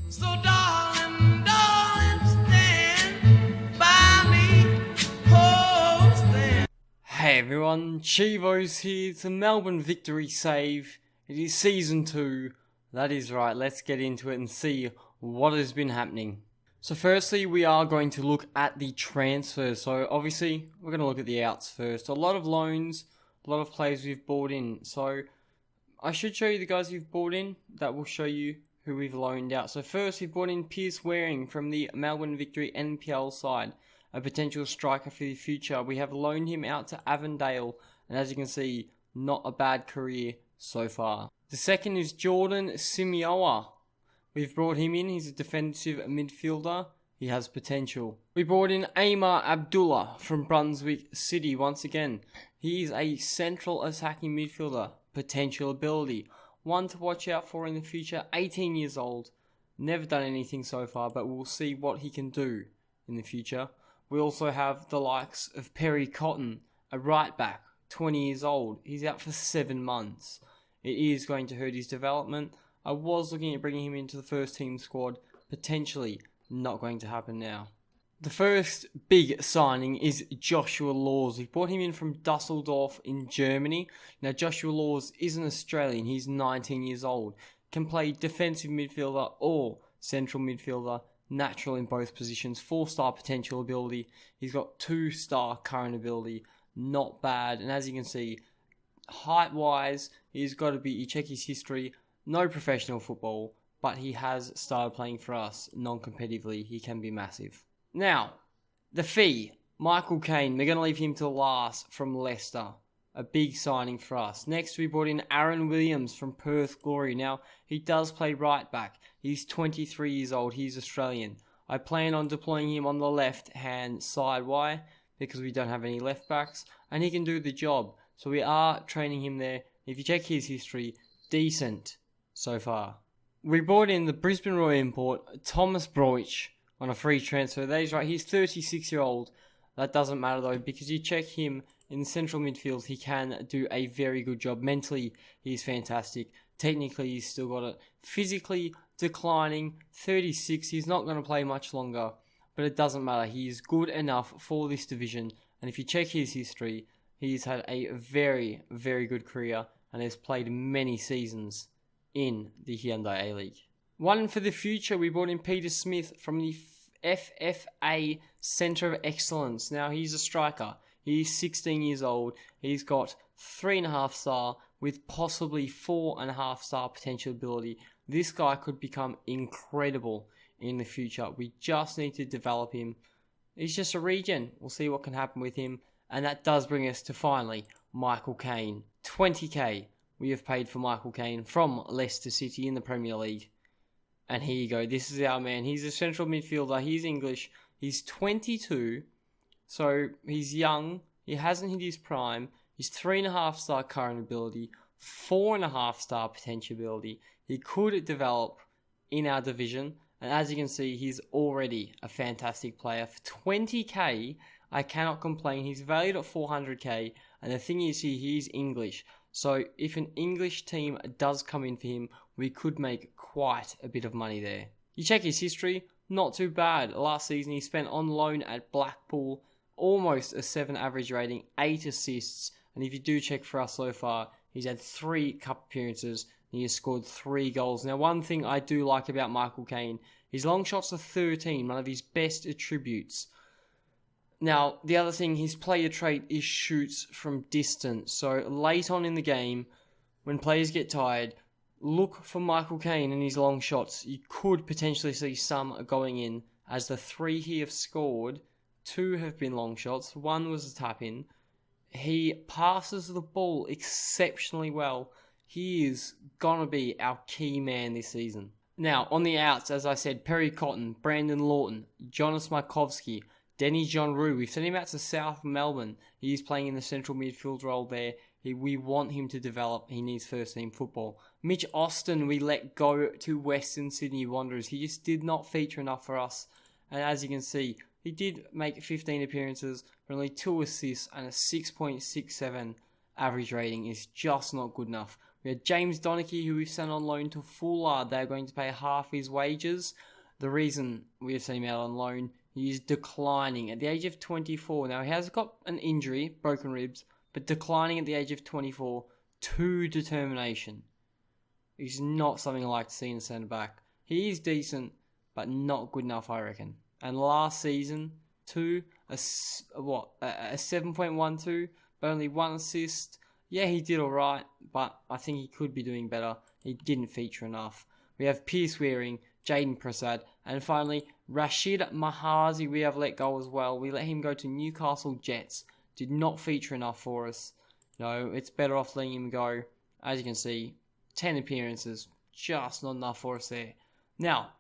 So darling, stand by me. Oh, stand. Hey everyone, Chivo's here. It's a Melbourne Victory save. It is season 2. That is right, let's get into it and see what has been happening. So firstly, we are going to look at the transfers. So obviously, we're going to look at the outs first. A lot of loans, a lot of players we've bought in. So I should show you the guys we've bought in. That will show you who we've loaned out. So first, we've bought in Pierce Waring from the Melbourne Victory NPL side. A potential striker for the future. We have loaned him out to Avondale. And as you can see, not a bad career so far. The second is Jordan Simioa. We've brought him in. He's a defensive midfielder. He has potential. We brought in Amar Abdullah from Brunswick City once again. He is a central attacking midfielder. Potential ability. One to watch out for in the future. 18 years old. Never done anything so far, but we'll see what he can do in the future. We also have the likes of Perry Cotton, a right back, 20 years old. He's out for 7 months. It is going to hurt his development. I was looking at bringing him into the first team squad. Potentially not going to happen now. The first big signing is Joshua Laws. We brought him in from Dusseldorf in Germany. Now Joshua Laws is an Australian. He's 19 years old. Can play defensive midfielder or central midfielder. Natural in both positions. 4-star potential ability. He's got 2-star current ability. Not bad. And as you can see, height-wise, he's got to be, you check his history, no professional football, but he has started playing for us non-competitively. He can be massive. Now, the fee. Michael Caine, we're going to leave him to last from Leicester. A big signing for us. Next, we brought in Aaron Williams from Perth Glory. Now, he does play right back. He's 23 years old. He's Australian. I plan on deploying him on the left-hand side. Why? Because we don't have any left backs, and he can do the job. So we are training him there. If you check his history, decent so far. We brought in the Brisbane Royal import, Thomas Broich, on a free transfer. That is right, he's 36-year-old. That doesn't matter though, because you check him in the central midfield, he can do a very good job. Mentally, he's fantastic. Technically, he's still got it. Physically, declining, 36. He's not going to play much longer, but it doesn't matter. He is good enough for this division. And if you check his history, he's had a very, very good career and has played many seasons in the Hyundai A-League. One for the future, we brought in Peter Smith from the FFA Centre of Excellence. Now, he's a striker. He's 16 years old. He's got 3.5 star with possibly 4.5 star potential ability. This guy could become incredible in the future. We just need to develop him. He's just a regen. We'll see what can happen with him. And that does bring us to finally Michael Caine. 20k we have paid for Michael Caine from Leicester City in the Premier League. And here you go. This is our man. He's a central midfielder. He's English. He's 22. So he's young. He hasn't hit his prime. He's 3.5 star current ability. 4.5 star potential ability. He could develop in our division. And as you can see, he's already a fantastic player. For 20k, I cannot complain. He's valued at 400k. And the thing is, he's English. So if an English team does come in for him, we could make quite a bit of money there. You check his history, not too bad. Last season he spent on loan at Blackpool, almost a 7 average rating, 8 assists. And if you do check for us so far, he's had 3 cup appearances and he has scored 3 goals. Now, one thing I do like about Michael Caine, his long shots are 13, one of his best attributes. Now, the other thing, his player trait is shoots from distance. So late on in the game, when players get tired, look for Michael Caine and his long shots. You could potentially see some going in, as the 3 he have scored, 2 have been long shots, 1 was a tap-in. He passes the ball exceptionally well. He is going to be our key man this season. Now, on the outs, as I said, Perry Cotton, Brandon Lawton, Jonas Markovski, Denny John Rue. We've sent him out to South Melbourne. He's playing in the central midfield role there. We want him to develop. He needs first team football. Mitch Austin, we let go to Western Sydney Wanderers. He just did not feature enough for us. And as you can see, he did make 15 appearances, but only 2 assists and a 6.67 average rating is just not good enough. We had James Donachie, who we've sent on loan to Fuller. They're going to pay half his wages. The reason we have sent him out on loan, he is declining at the age of 24. Now, he has got an injury, broken ribs, but declining at the age of 24 to determination. He's not something I like to see in a centre-back. He is decent, but not good enough, I reckon. And last season, a 7.12, but only 1 assist. Yeah, he did alright, but I think he could be doing better. He didn't feature enough. We have Pierce Waring, Jaden Prasad, and finally, Rashid Mahazi we have let go as well. We let him go to Newcastle Jets. Did not feature enough for us. No, it's better off letting him go. As you can see, 10 appearances, just not enough for us there. Now,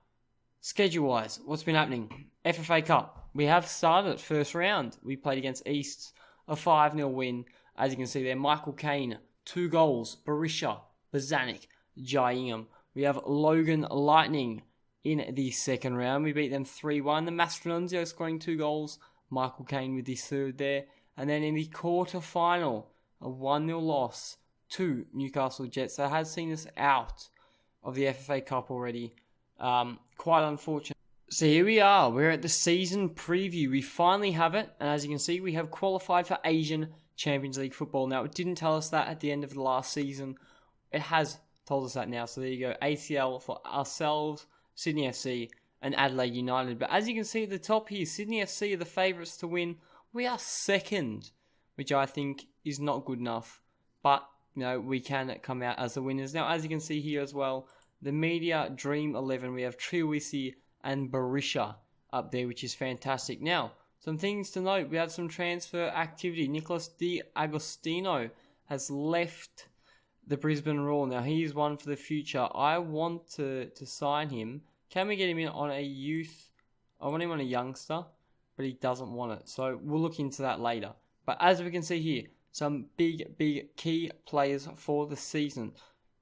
schedule-wise, what's been happening? FFA Cup. We have started first round. We played against East, a 5-0 win. As you can see there, Michael Caine, 2 goals. Barisha, Bazanik, Jayingham. We have Logan Lightning in the second round. We beat them 3-1. The Mastrononzio scoring 2 goals. Michael Caine with his third there. And then in the quarter-final, a 1-0 loss to Newcastle Jets. That has seen us out of the FFA Cup already. Quite unfortunate. So here we are. We're at the season preview. We finally have it. And as you can see, we have qualified for Asian Champions League football. Now, it didn't tell us that at the end of the last season. It has told us that now. So there you go. ACL for ourselves, Sydney FC, and Adelaide United. But as you can see at the top here, Sydney FC are the favourites to win. We are second, which I think is not good enough. But, we can come out as the winners. Now, as you can see here as well, the Media Dream 11, we have Triwisi and Barisha up there, which is fantastic. Now, some things to note. We have some transfer activity. Nicholas Di Agostino has left the Brisbane Roar. Now, he is one for the future. I want to sign him. Can we get him in on a youth? I want him on a youngster, but he doesn't want it. So, we'll look into that later. But as we can see here, some big key players for the season.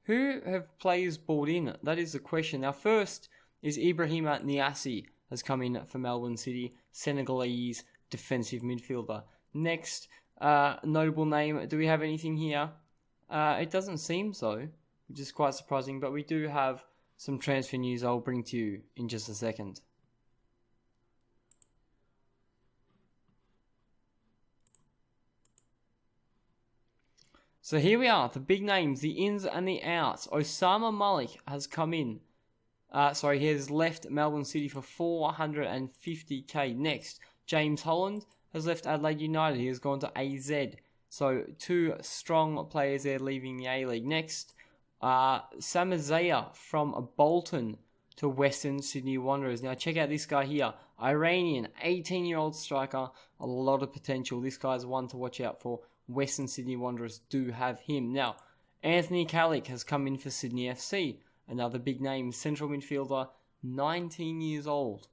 Who have players bought in? That is the question. Now, first is Ibrahima Niassi has come in for Melbourne City, Senegalese defensive midfielder. Next, notable name. Do we have anything here? It doesn't seem so, which is quite surprising, but we do have some transfer news I'll bring to you in just a second. So here we are, the big names, the ins and the outs. Osama Malik has come in. He has left Melbourne City for $450k. Next, James Holland has left Adelaide United. He has gone to AZ. So 2 strong players there leaving the A-League. Next, Samazaya from Bolton to Western Sydney Wanderers. Now check out this guy here. Iranian, 18-year-old striker. A lot of potential. This guy's one to watch out for. Western Sydney Wanderers do have him. Now, Anthony Calick has come in for Sydney FC. Another big name, central midfielder, 19 years old.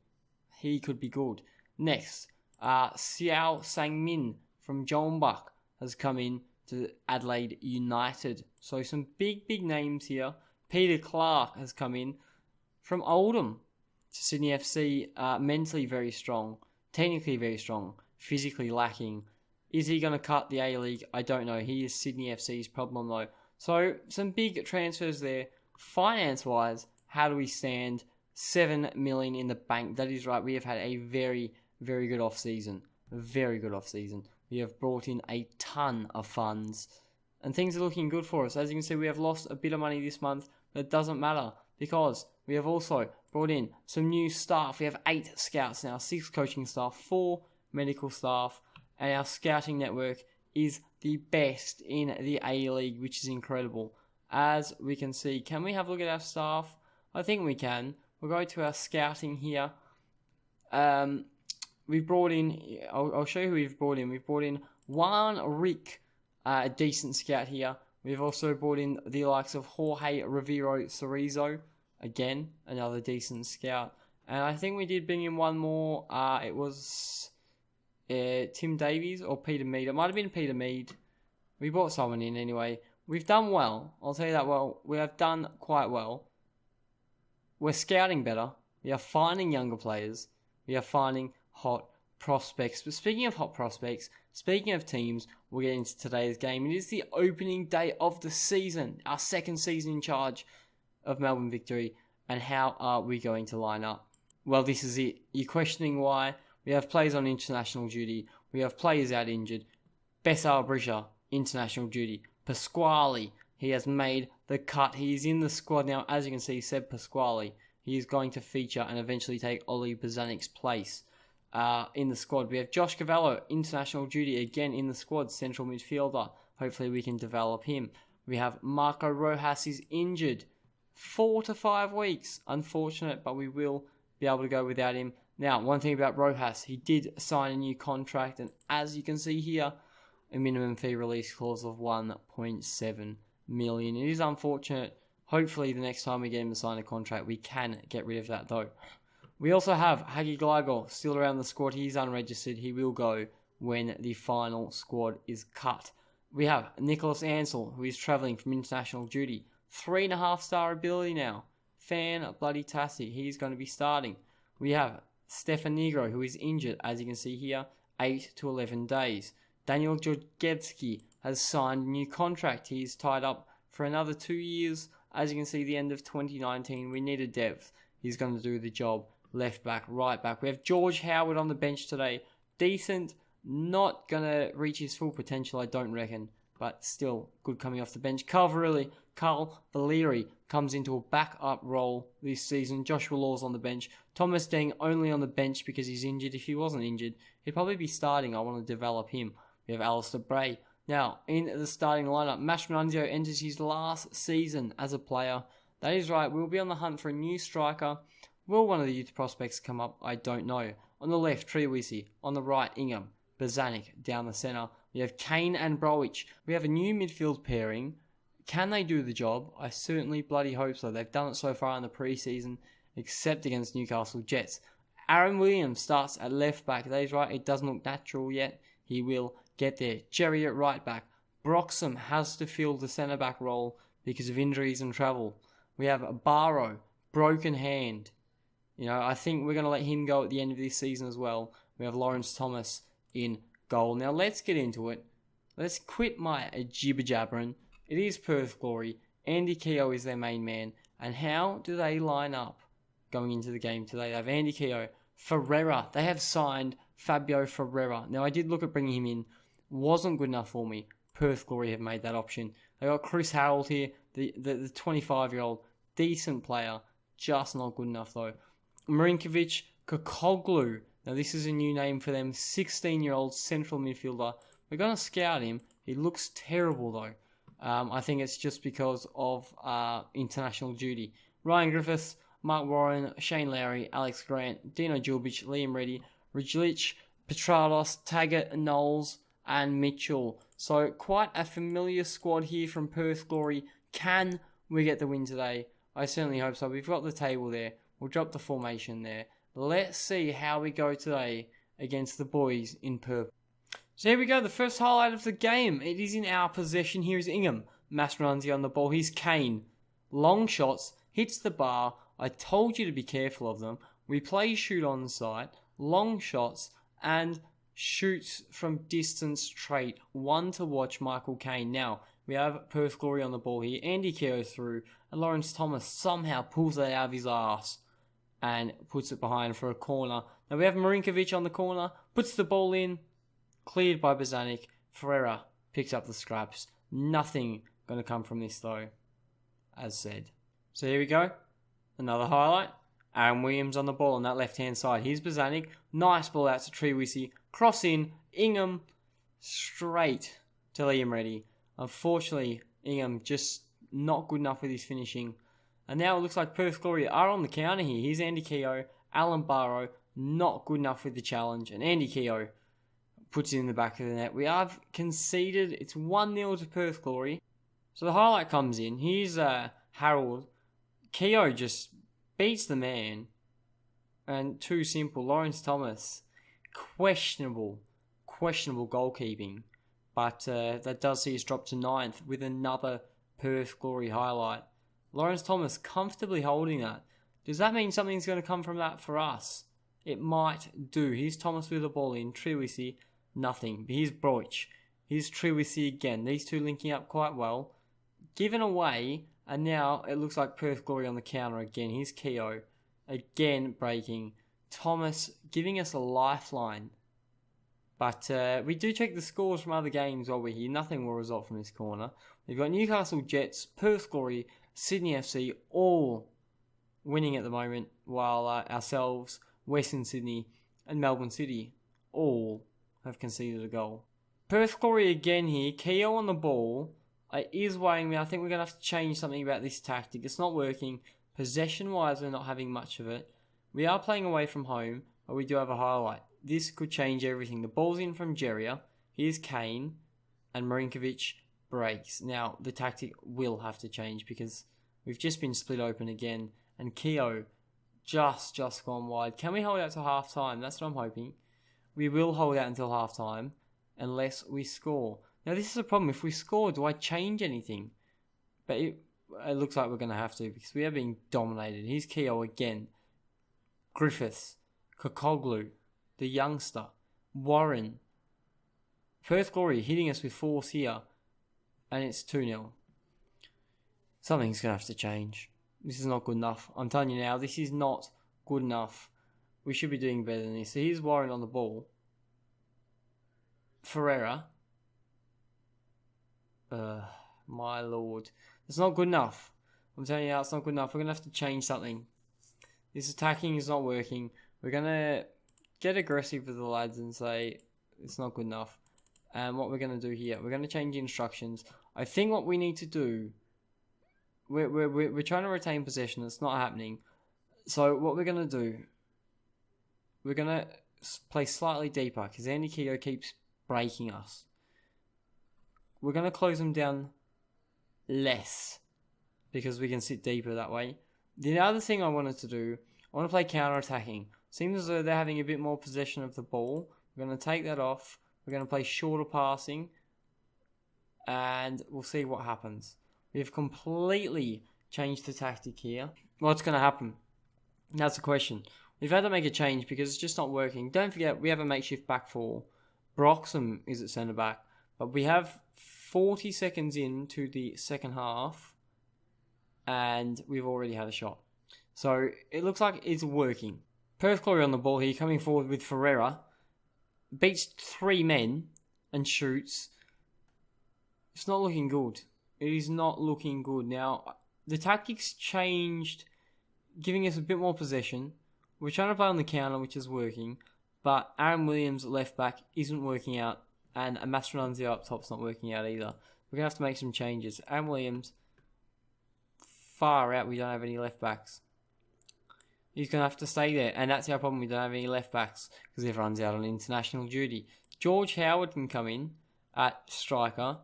He could be good. Next, Xiao Sang-min from Jeonbuk has come in to Adelaide United. So some big names here. Peter Clark has come in from Oldham to Sydney FC. Mentally very strong, technically very strong, physically lacking. Is he going to cut the A-League? I don't know. He is Sydney FC's problem though. So some big transfers there. Finance-wise, how do we stand? 7 million in the bank. That is right. We have had a very good off-season. Very good off-season. We have brought in a ton of funds. And things are looking good for us. As you can see, we have lost a bit of money this month. But it doesn't matter. Because we have also brought in some new staff. We have 8 scouts now. 6 coaching staff. 4 medical staff. And our scouting network is the best in the A-League, which is incredible. As we can see, can we have a look at our staff? I think we can. We'll go to our scouting here. We've brought in, I'll show you who we've brought in. We've brought in Juan Rick, a decent scout here. We've also brought in the likes of Jorge Rivero Cerezo, again, another decent scout. And I think we did bring in one more. It was Tim Davies or Peter Mead. It might have been Peter Mead. We brought someone in anyway. We've done well. I'll tell you that well. We have done quite well. We're scouting better. We are finding younger players. We are finding hot prospects. But speaking of hot prospects, speaking of teams, we'll get into today's game. It is the opening day of the season, our second season in charge of Melbourne Victory. And how are we going to line up? Well, this is it. You're questioning why. We have players on international duty. We have players out injured. Bessar Brisha, international duty. Pasquale, he has made the cut. He is in the squad now. As you can see, Seb Pasquale, he is going to feature and eventually take Oli Bazanic's place in the squad. We have Josh Cavallo, international duty, again in the squad, central midfielder. Hopefully we can develop him. We have Marco Rojas is injured. 4 to 5 weeks. Unfortunate, but we will be able to go without him. Now, one thing about Rojas, he did sign a new contract, and as you can see here, a minimum fee release clause of 1.7 million. It is unfortunate. Hopefully, the next time we get him to sign a contract, we can get rid of that, though. We also have Hagi Gligo still around the squad. He's unregistered. He will go when the final squad is cut. We have Nicholas Ansell, who is travelling from international duty. 3.5-star ability now. Fan-bloody-tastic. He's going to be starting. We have Stefan Negro, who is injured, as you can see here, 8 to 11 days. Daniel Georgievski has signed a new contract. He's tied up for another 2 years. As you can see, the end of 2019, we needed depth. He's going to do the job. Left back, right back. We have George Howard on the bench today. Decent. Not going to reach his full potential, I don't reckon. But still, good coming off the bench. Carl Valeri comes into a backup role this season. Joshua Law's on the bench. Thomas Deng only on the bench because he's injured. If he wasn't injured, he'd probably be starting. I want to develop him. We have Alistair Bray. Now, in the starting lineup, Mash Manunzio enters his last season as a player. That is right, we'll be on the hunt for a new striker. Will one of the youth prospects come up? I don't know. On the left, Triwisi. On the right, Ingham. Bazanik down the centre. We have Kane and Browich. We have a new midfield pairing. Can they do the job? I certainly bloody hope so. They've done it so far in the pre-season, except against Newcastle Jets. Aaron Williams starts at left back. That is right, it doesn't look natural yet. He will get there. Jerry at right back. Broxham has to fill the centre back role because of injuries and travel. We have Barrow, broken hand. I think we're going to let him go at the end of this season as well. We have Lawrence Thomas in goal. Now let's get into it. Let's quit my jibber-jabbering. It is Perth Glory. Andy Keogh is their main man. And how do they line up going into the game today? They have Andy Keogh. Ferreira. They have signed Fabio Ferreira. Now I did look at bringing him in. Wasn't good enough for me. Perth Glory have made that option. They got Chris Harold here. The 25-year-old. Decent player. Just not good enough though. Marinkovic Kokoglu. Now this is a new name for them. 16-year-old central midfielder. We're going to scout him. He looks terrible though. I think it's just because of international duty. Ryan Griffiths, Mark Warren, Shane Lowry, Alex Grant, Dino Djulbic, Liam Reddy, Ridgelich, Petralos, Taggart, Knowles, and Mitchell. So quite a familiar squad here from Perth Glory. Can we get the win today? I certainly hope so. We've got the table there. We'll drop the formation there. Let's see how we go today against the boys in purple. So here we go, the first highlight of the game. It is in our possession. Here is Ingham. Masranzi on the ball. He's Kane. Long shots. Hits the bar. I told you to be careful of them. We play shoot on site. Long shots. And shoots from distance trait. One to watch, Michael Kane. Now, we have Perth Glory on the ball here. Andy Keogh through. And Lawrence Thomas somehow pulls that out of his arse. And puts it behind for a corner. Now we have Marinkovic on the corner. Puts the ball in. Cleared by Bazanik. Ferreira picks up the scraps. Nothing going to come from this though, as said. So here we go. Another highlight. Aaron Williams on the ball on that left-hand side. Here's Bazanik. Nice ball out to Triwisi. Cross in. Ingham straight to Liam Reddy. Unfortunately, Ingham just not good enough with his finishing. And now it looks like Perth Glory are on the counter here. Here's Andy Keogh. Alan Barrow. Not good enough with the challenge. And Andy Keogh puts it in the back of the net. We have conceded. It's 1-0 to Perth Glory. So the highlight comes in. Here's Harold. Keogh just beats the man. And too simple. Lawrence Thomas. Questionable goalkeeping. But that does see us drop to 9th with another Perth Glory highlight. Lawrence Thomas comfortably holding that. Does that mean something's going to come from that for us? It might do. Here's Thomas with the ball in. Triwisi. nothing. But here's Broich. Here's Trewisi again. These two linking up quite well. Given away, and now it looks like Perth Glory on the counter again. Here's Keogh. Again breaking. Thomas giving us a lifeline. But we do check the scores from other games while we're here. Nothing will result from this corner. We've got Newcastle Jets, Perth Glory, Sydney FC, all winning at the moment, while ourselves, Western Sydney, and Melbourne City all have conceded a goal. Perth Glory again here. Keogh on the ball. It is weighing me. I think we're going to have to change something about this tactic. It's not working. Possession-wise, we're not having much of it. We are playing away from home, but we do have a highlight. This could change everything. The ball's in from Jeria. Here's Kane. And Marinkovic breaks. Now, the tactic will have to change because we've just been split open again. And Keogh just gone wide. Can we hold out till half-time? That's what I'm hoping. We will hold out until half-time unless we score. Now, this is a problem. If we score, do I change anything? But it looks like we're going to have to because we are being dominated. Here's Keogh again. Griffiths. Kokoglu. The youngster. Warren. Perth Glory hitting us with force here. And it's 2-0. Something's going to have to change. This is not good enough. I'm telling you now, this is not good enough. We should be doing better than this. So here's Warren on the ball. Ferreira. My lord. It's not good enough. I'm telling you now, it's not good enough. We're going to have to change something. This attacking is not working. We're going to get aggressive with the lads and say it's not good enough. And what we're going to do here, we're going to change instructions. I think what we need to do, we're trying to retain possession. It's not happening. So what we're going to do, we're going to play slightly deeper because Andy Keogh keeps breaking us. We're going to close them down less because we can sit deeper that way. The other thing I wanted to do, I want to play counter-attacking. Seems as though they're having a bit more possession of the ball. We're going to take that off. We're going to play shorter passing. And we'll see what happens. We've completely changed the tactic here. What's going to happen? That's the question. We've had to make a change because it's just not working. Don't forget, we have a makeshift back four. Broxham is at centre-back. But we have 40 seconds into the second half. And we've already had a shot. So it looks like it's working. Perth Glory on the ball here, coming forward with Ferreira. Beats 3 men and shoots. It's not looking good. It is not looking good. Now, the tactics changed, giving us a bit more possession. We're trying to play on the counter, which is working. But Aaron Williams at left back isn't working out. And Mastronanzio up top's not working out either. We're going to have to make some changes. Aaron Williams, far out, we don't have any left backs. He's going to have to stay there. And that's our problem. We don't have any left backs because everyone's out on international duty. George Howard can come in at striker.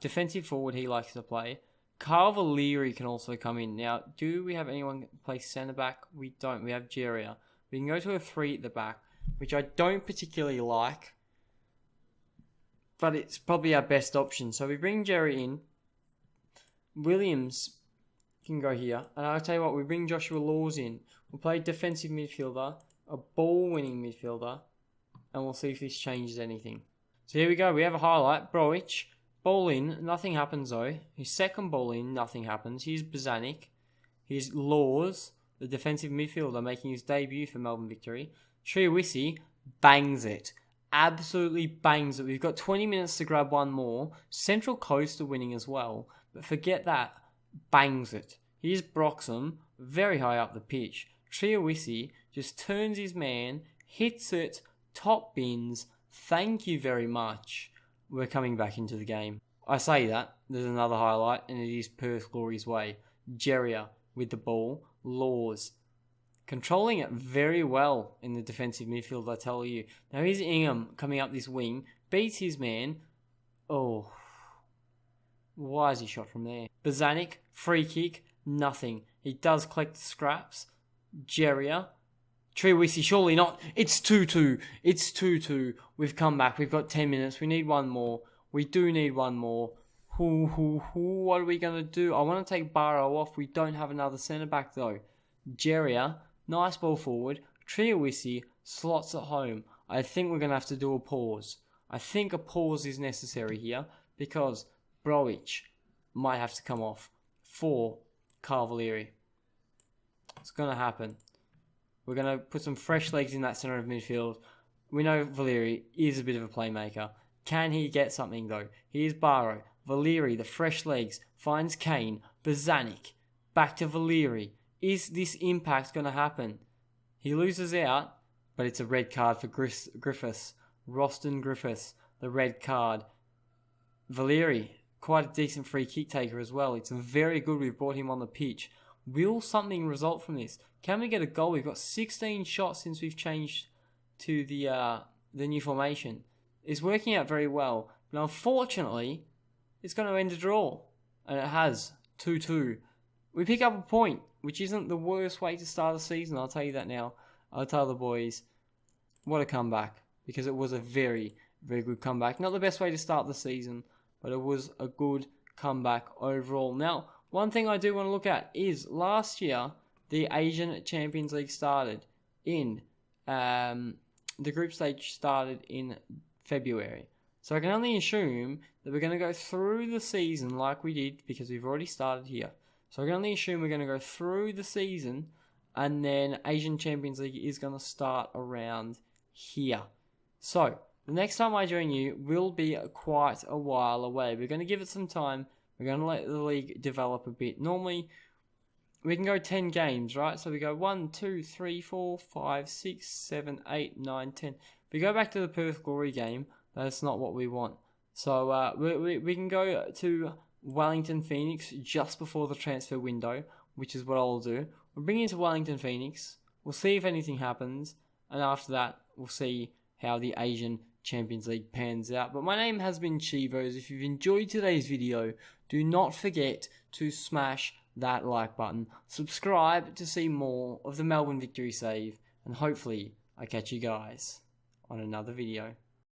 Defensive forward he likes to play. Carl Valeri can also come in. Now, do we have anyone play centre back? We don't. We have Jeria. We can go to a 3 at the back, which I don't particularly like. But it's probably our best option. So we bring Jerry in. Williams can go here. And I'll tell you what, we bring Joshua Laws in. We'll play defensive midfielder, a ball-winning midfielder, and we'll see if this changes anything. So here we go. We have a highlight. Broich, ball in. Nothing happens though. His second ball in, nothing happens. Here's Bozanic. Here's Laws, the defensive midfielder, making his debut for Melbourne Victory. Trewisi bangs it. Absolutely bangs it. We've got 20 minutes to grab one more. Central Coast are winning as well. But forget that. Bangs it. Here's Broxham, very high up the pitch. Trewisi just turns his man, hits it, top bins. Thank you very much. We're coming back into the game. I say that. There's another highlight, and it is Perth Glory's way. Jeria with the ball. Laws controlling it very well in the defensive midfield, I tell you. Now here's Ingham coming up this wing. Beats his man. Oh. Why is he shot from there? Bozanic, free kick, nothing. He does collect the scraps. Jeria. Trewisi, surely not. It's 2-2. It's 2-2. We've come back. We've got 10 minutes. We need one more. We do need one more. What are we going to do? I want to take Barrow off. We don't have another centre-back though. Jeria, nice ball forward. Trewisi slots at home. I think we're going to have to do a pause. I think a pause is necessary here because Broich might have to come off for Valeri. It's going to happen. We're going to put some fresh legs in that centre of midfield. We know Valeri is a bit of a playmaker. Can he get something though? Here's Barrow. Valeri, the fresh legs, finds Kane. Bozanic. Back to Valeri. Is this impact going to happen? He loses out, but it's a red card for Griffiths. Roston Griffiths, the red card. Valeri, quite a decent free kick taker as well. It's very good we've brought him on the pitch. Will something result from this? Can we get a goal? We've got 16 shots since we've changed to the new formation. It's working out very well, but unfortunately, it's going to end a draw, and it has 2-2. We pick up a point, which isn't the worst way to start a season. I'll tell you that now. I'll tell the boys, what a comeback, because it was a very, very good comeback. Not the best way to start the season, but it was a good comeback overall. Now, one thing I do want to look at is last year, the Asian Champions League started in, the group stage started in February. So I can only assume that we're going to go through the season like we did because we've already started here. So I can only assume we're going to go through the season and then Asian Champions League is going to start around here. So the next time I join you will be quite a while away. We're going to give it some time. We're going to let the league develop a bit. Normally, we can go 10 games, right? So we go 1, 2, 3, 4, 5, 6, 7, 8, 9, 10. If we go back to the Perth Glory game, that's not what we want. So we can go to Wellington Phoenix just before the transfer window, which is what I'll do. We'll bring you to Wellington Phoenix. We'll see if anything happens. And after that, we'll see how the Asian Champions League pans out. But my name has been Chivos. If you've enjoyed today's video, do not forget to smash that like button. Subscribe to see more of the Melbourne Victory save. And hopefully, I catch you guys on another video.